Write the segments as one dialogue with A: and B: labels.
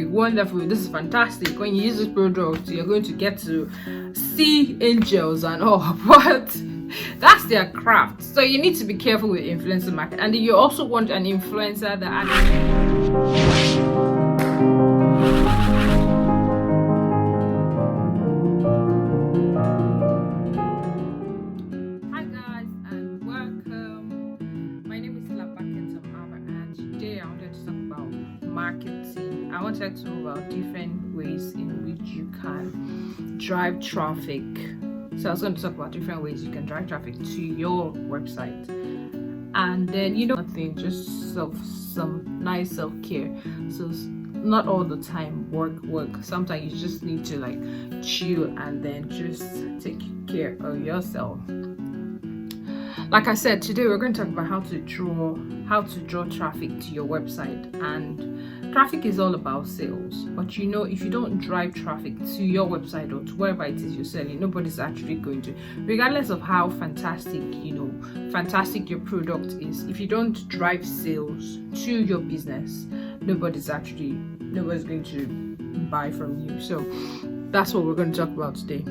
A: wonderful, this is fantastic. When you use this product, you're going to get to see angels and all. But that's their craft. So you need to be careful with influencer market. And you also want an influencer that actually marketing. I wanted to talk about different ways in which you can drive traffic. So I was going to talk about different ways you can drive traffic to your website. And then, nothing, just some nice self-care. So not all the time work. Sometimes you just need to like chill and then just take care of yourself. Like I said, today we're going to talk about how to draw traffic to your website. And traffic is all about sales, but if you don't drive traffic to your website or to wherever it is you're selling, nobody's actually going to, regardless of how fantastic your product is. If you don't drive sales to your business, nobody's going to buy from you. So that's what we're going to talk about today.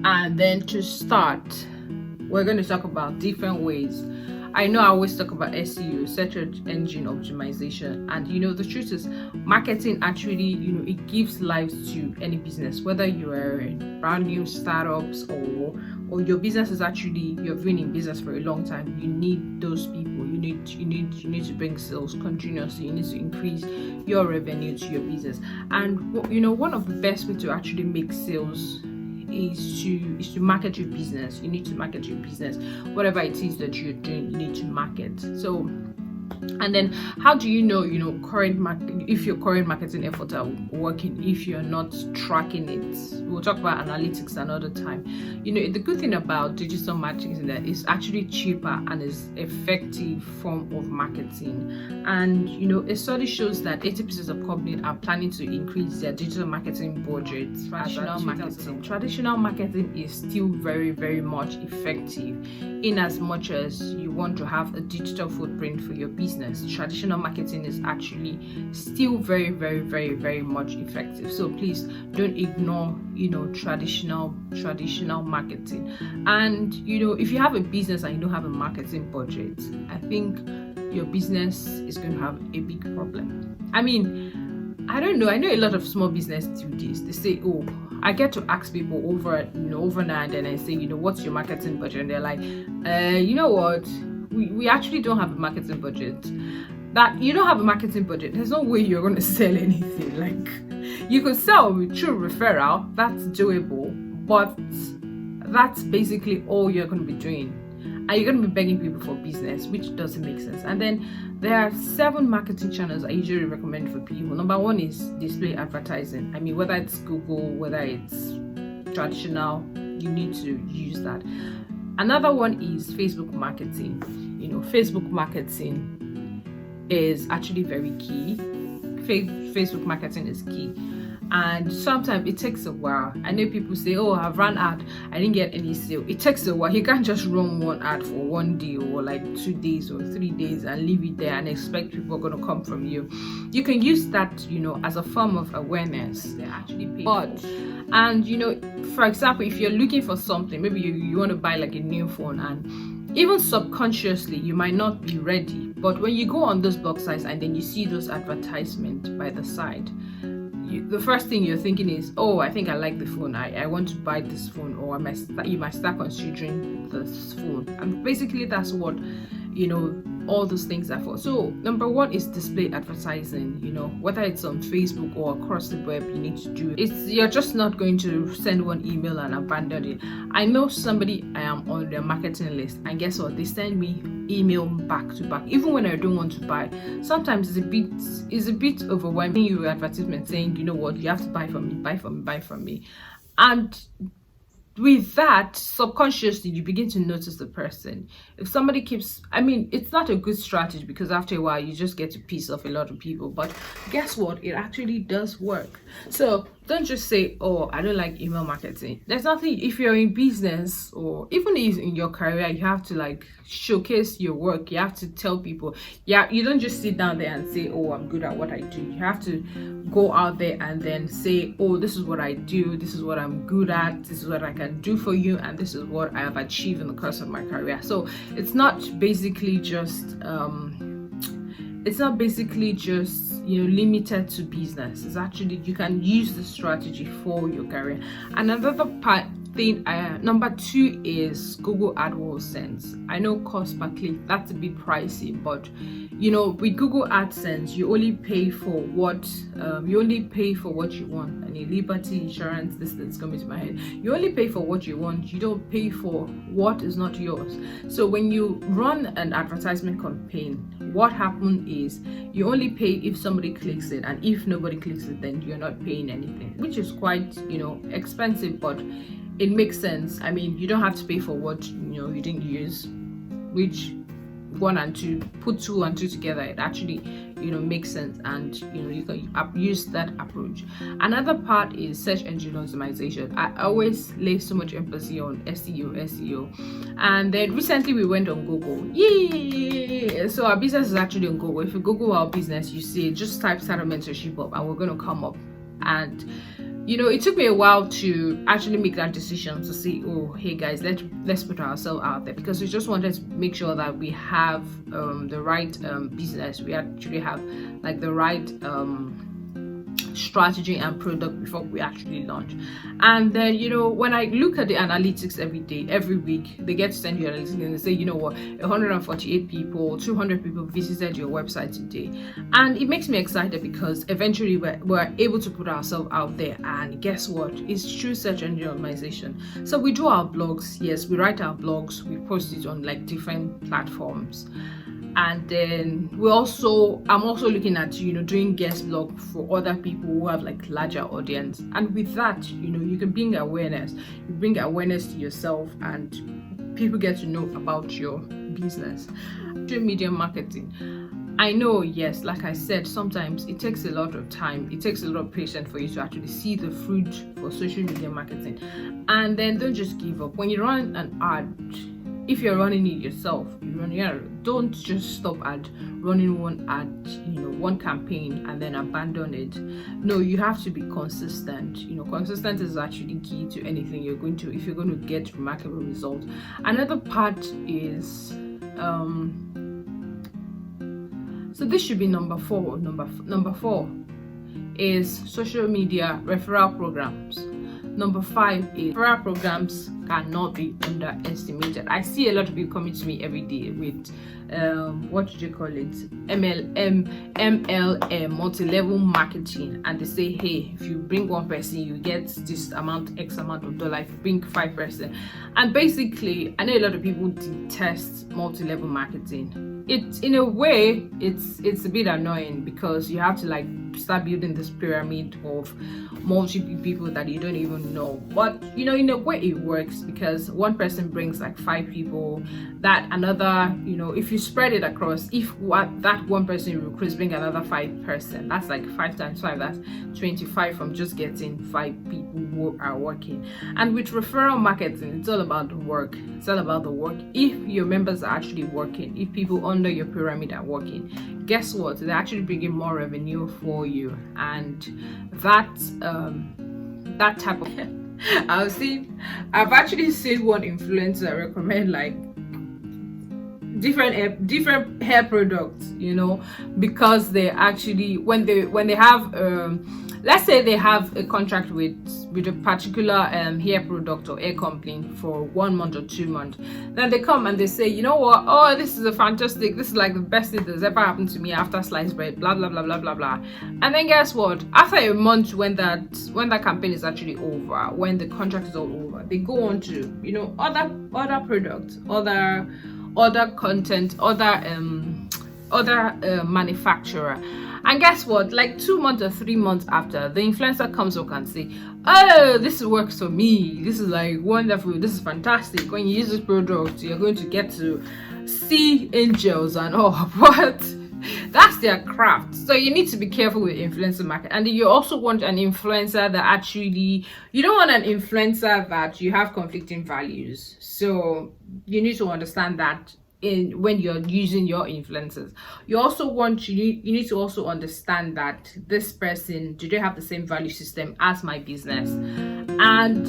A: And then to start, we're going to talk about different ways. I know I always talk about SEO, search engine optimization, and the truth is, marketing actually, it gives life to any business, whether you are in brand new startups or your business is actually, you've been in business for a long time. You need those people. You need to bring sales continuously. You need to increase your revenue to your business. And one of the best ways to actually make sales is to market your business. You need to market your business. Whatever it is that you're doing, you need to market. So, and then how do if your current marketing efforts are working, if you're not tracking it? We'll talk about analytics another time. The good thing about digital marketing is that it's actually cheaper and is effective form of marketing. And a study shows that 80% of companies are planning to increase their digital marketing budgets. Traditional marketing is still very, very much effective, in as much as you want to have a digital footprint for your business. Traditional marketing is actually still very, very, very, very much effective. So please don't ignore traditional marketing. And if you have a business and you don't have a marketing budget, I think your business is going to have a big problem. I don't know. I know a lot of small business do this. They say, oh, I get to ask people overnight, and I say, what's your marketing budget? And they're like, what? We actually don't have a marketing budget. That you don't have a marketing budget, there's no way you're going to sell anything. Like, you could sell through referral, that's doable, but that's basically all you're going to be doing. And you're going to be begging people for business, which doesn't make sense. And then there are 7 marketing channels I usually recommend for people. Number 1 is display advertising. Whether it's Google, whether it's traditional, you need to use that. Another one is Facebook marketing. Facebook marketing is actually very key. Facebook marketing is key. And sometimes it takes a while. I know people say, oh, I've run ad, I didn't get any sale. It takes a while. You can't just run one ad for one day or like 2 days or 3 days and leave it there and expect people are going to come from you. You can use that, as a form of awareness. They're actually paid. And for example, if you're looking for something, maybe you want to buy like a new phone, and even subconsciously you might not be ready, but when you go on those blog sites and then you see those advertisements by the side, the first thing you're thinking is, oh, I think I like the phone, I want to buy this phone, or you might start considering this phone. And basically that's what all those things are for. So number 1 is display advertising. Whether it's on Facebook or across the web, you need to do it. You're just not going to send one email and abandon it. I know somebody, I am on their marketing list, and guess what, they send me email back to back, even when I don't want to buy. Sometimes it's a bit overwhelming. You advertisement saying, you have to buy from me. And with that, subconsciously you begin to notice the person. If somebody keeps, it's not a good strategy, because after a while you just get to piss off a lot of people, but guess what, it actually does work. So don't just say, oh, I don't like email marketing. There's nothing, if you're in business or even in your career, you have to like showcase your work. You have to tell people, yeah, you don't just sit down there and say, oh, I'm good at what I do. You have to go out there and then say, oh, this is what I do, this is what I'm good at, this is what I can do for you, and this is what I have achieved in the course of my career. So it's not basically just limited to business. It's actually, you can use the strategy for your career. Another number 2 is Google AdWords Sense. I know cost per click, that's a bit pricey, but with Google AdSense, you only pay for what you want. And in Liberty Insurance, this is coming to my head. You only pay for what you want. You don't pay for what is not yours. So when you run an advertisement campaign, what happens is you only pay if somebody clicks it, and if nobody clicks it, then you're not paying anything, which is quite expensive, but it makes sense. I mean, you don't have to pay for what you didn't use, which 1 and 2, put 2 and 2 together, it actually makes sense, and you can use that approach. Another part is search engine optimization. I always lay so much emphasis on SEO, and then recently we went on Google. Yay! So our business is actually on Google. If you Google our business, you see, just type startup mentorship up and we're going to come up. And it took me a while to actually make that decision to say, oh, hey guys, let's put ourselves out there, because we just wanted to make sure that we have the right business. We actually have like the right strategy and product before we actually launch. And then when I look at the analytics every week, they get to send you analytics and they say, 148 people, 200 people visited your website today. And it makes me excited because eventually we're able to put ourselves out there. And guess what? It's true search engine optimization. So we do our blogs. Yes, we write our blogs, we post it on like different platforms. And then I'm also looking at doing guest blog for other people who have like larger audience, and with that you can bring awareness. You bring awareness to yourself and people get to know about your business. Social media marketing, I know, yes, like I said, sometimes it takes a lot of time, it takes a lot of patience for you to actually see the fruit for social media marketing. And then don't just give up. When you run an ad, if you're running it yourself, don't just stop at running one ad, one campaign and then abandon it. No, you have to be consistent. Consistent is actually key to anything you're going to, if you're going to get remarkable results. Another part is so this should be number 4. Number 4 is social media referral programs. Number 5 is referral programs cannot be underestimated. I see a lot of people coming to me every day with MLM, multi-level marketing, and they say, hey, if you bring 1 person, you get this amount, X amount of dollar. If you bring 5 person, and basically, I know a lot of people detest multi-level marketing. It's in a way, it's a bit annoying because you have to like start building this pyramid of multiple people that you don't even know. But in a way it works because 1 person brings like 5 people, that another, if you spread it across, if that 1 person recruits bring another 5 person, that's like 5 times 5, that's 25 from just getting 5 people who are working. And with referral marketing, it's all about the work. It's all about the work. If your members are actually working, if people under your pyramid are working, guess what? They're actually bringing more revenue for you. And that type of I've actually seen one influencer recommend like different hair products, because they actually, when they have let's say they have a contract with a particular hair product or hair company for 1 month or 2 months, then they come and they say, you know what, oh, this is this is like the best thing that's ever happened to me after sliced bread, blah blah blah blah blah blah. And then guess what, after a month, when that campaign is actually over, when the contract is all over, they go on to other products, other content, other manufacturer. And guess what, like 2 months or 3 months after, the influencer comes up and say, oh, this works for me, this is like wonderful, this is fantastic, when you use this product you're going to get to see angels and all. But That's their craft. So you need to be careful with influencer market. And you also want an influencer that actually, you don't want an influencer that you have conflicting values. So you need to understand that in when you're using your influencers. You also want you need to also understand that this person, do they have the same value system as my business? And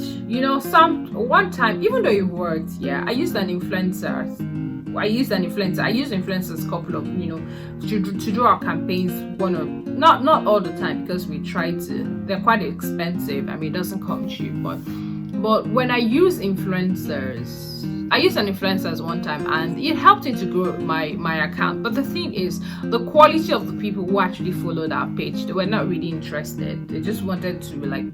A: one time, even though it worked, I used influencers couple of to do our campaigns. Not all the time, because we try to, they're quite expensive. I mean, it doesn't come cheap, but when I use influencers, I used an influencer one time and it helped him to grow my account. But the thing is, the quality of the people who actually followed our page, they were not really interested. They just wanted to be like,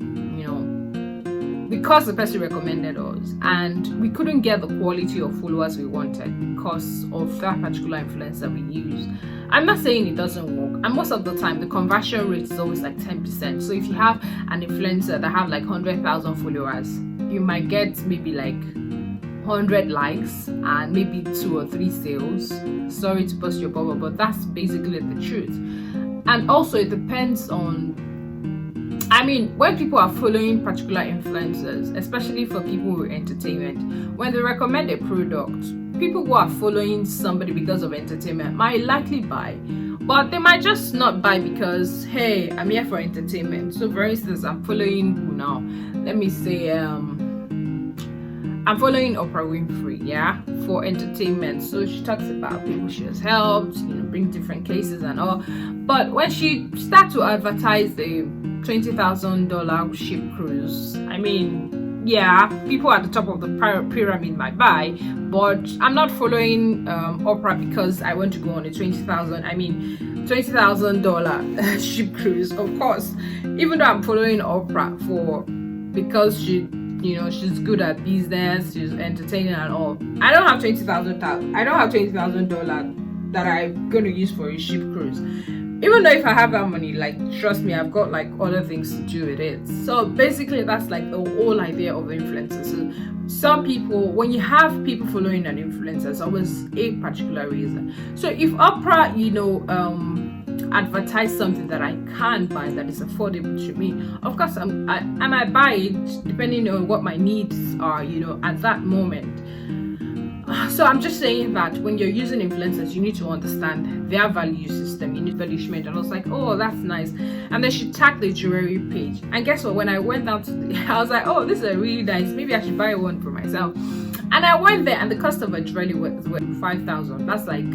A: because the person recommended us, and we couldn't get the quality of followers we wanted because of that particular influencer we use. I'm not saying it doesn't work, and most of the time the conversion rate is always like 10%. So if you have an influencer that have like 100,000 followers, you might get maybe like 100 likes and maybe 2 or 3 sales. Sorry to burst your bubble, but that's basically the truth. And also it depends on, when people are following particular influencers, especially for people with entertainment, when they recommend a product, people who are following somebody because of entertainment might likely buy, but they might just not buy because, hey, I'm here for entertainment. So for instance, I'm following let me say I'm following Oprah Winfrey, for entertainment. So she talks about people she has helped, bring different cases and all. But when she starts to advertise the $20,000 ship cruise, people at the top of the pyramid might buy, but I'm not following Oprah because I want to go on a $20,000 ship cruise. Of course, even though I'm following Oprah because she's good at business, she's entertaining and all. I don't have $20,000 that I'm going to use for a ship cruise. Even though if I have that money, like, trust me, I've got like other things to do with it. So basically, that's like the whole idea of influencers. So some people, when you have people following an influencer, it's always a particular reason. So if Oprah, advertise something that I can buy, that is affordable to me, of course I might buy it depending on what my needs are, at that moment. So I'm just saying that when you're using influencers, you need to understand their value system. You need valuation. And I was like, oh, that's nice. And then she tagged the jewelry page. And guess what? When I went down I was like, oh, this is a really nice. Maybe I should buy one for myself. And I went there, and the cost of a jewelry was 5,000. That's like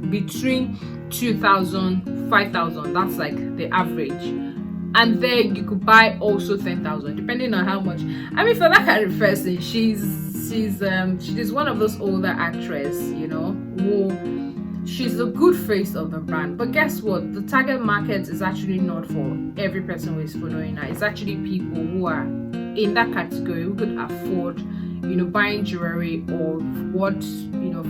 A: between 2,000, 5,000. That's like the average. And then you could buy also 10,000, depending on how much. For that kind of person, she's one of those older actresses, who she's a good face of the brand. But guess what? The target market is actually not for every person who is following her. It's actually people who are in that category who could afford, buying jewelry of what,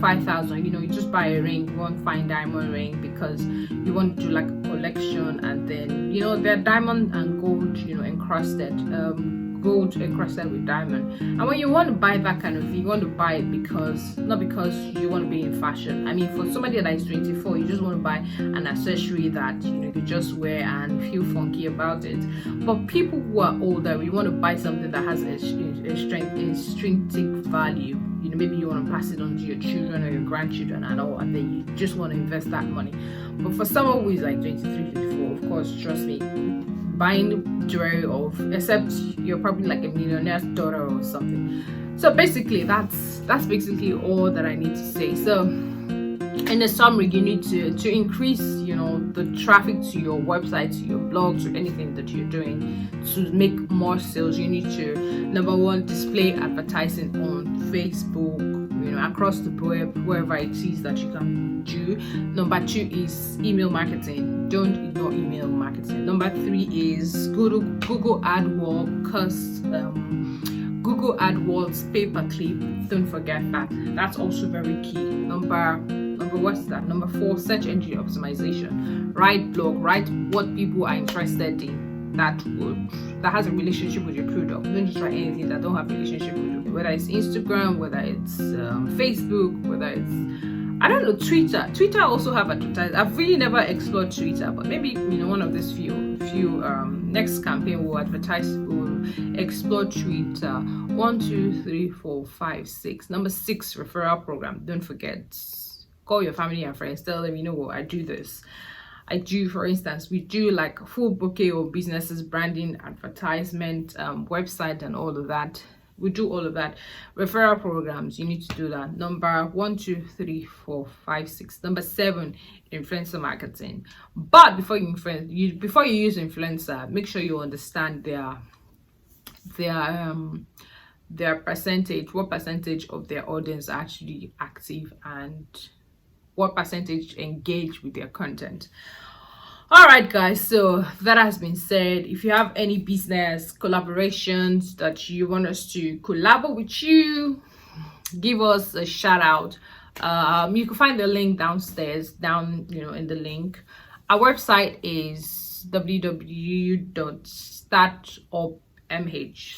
A: 5,000. You just buy a ring, one fine diamond ring, because you want to do like a collection, and then they're diamond and gold, encrusted. Gold encrusted with diamond. And when you want to buy that kind of thing, you want to buy it not because you want to be in fashion. For somebody that is 24, you just want to buy an accessory that you just wear and feel funky about it. But people who are older, we want to buy something that has a intrinsic value. Maybe you want to pass it on to your children or your grandchildren and all, and then you just want to invest that money. But for someone who is like 23, 24, of course, trust me, buying jewelry except you're probably like a millionaire's daughter or something. So basically, that's basically all that I need to say. So in the summary, you need to increase the traffic to your website, to your blog, to anything that you're doing to make more sales. You need to, number one, display advertising on Facebook, across the web, wherever it is that you can do. Number 2 is email marketing. Don't ignore email marketing. Number 3 is Google AdWords, Google AdWords pay-per-click. Don't forget that. That's also very key. Number 4, search engine optimization. Write blog, write what people are interested in that has a relationship with your product. Don't just write anything that don't have a relationship with it. Whether it's Instagram, whether it's Facebook, whether it's I don't know, Twitter also have advertising. I've really never explored Twitter, but maybe one of these few next campaign will explore Twitter. 1, 2, 3, 4, 5, 6. Number 6, referral program. Don't forget, call your family and friends, tell them, what, I do this. I do, for instance, we do like a full bouquet of businesses, branding, advertisement, website, and all of that. We do all of that. Referral programs, you need to do that. Number 1, 2, 3, 4, 5, 6. Number 7, influencer marketing. But before you use influencer, make sure you understand their percentage, what percentage of their audience are actually active and what percentage engage with their content. All right, guys, so that has been said. If you have any business collaborations that you want us to collaborate with you, give us a shout out. You can find the link downstairs, in the link. Our website is www.startupmh.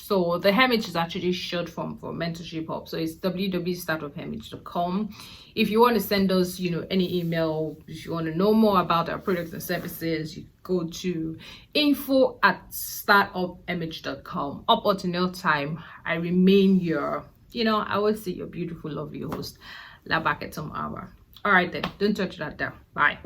A: So the MH is actually short form for Mentorship Hub. So it's www.startupmh.com. If you want to send us, any email, if you want to know more about our products and services, you go to info@startupmh.com. Up until no time, I remain your, I will say your beautiful, lovely host, La Baketom Hour. All right then, don't touch that down. Bye.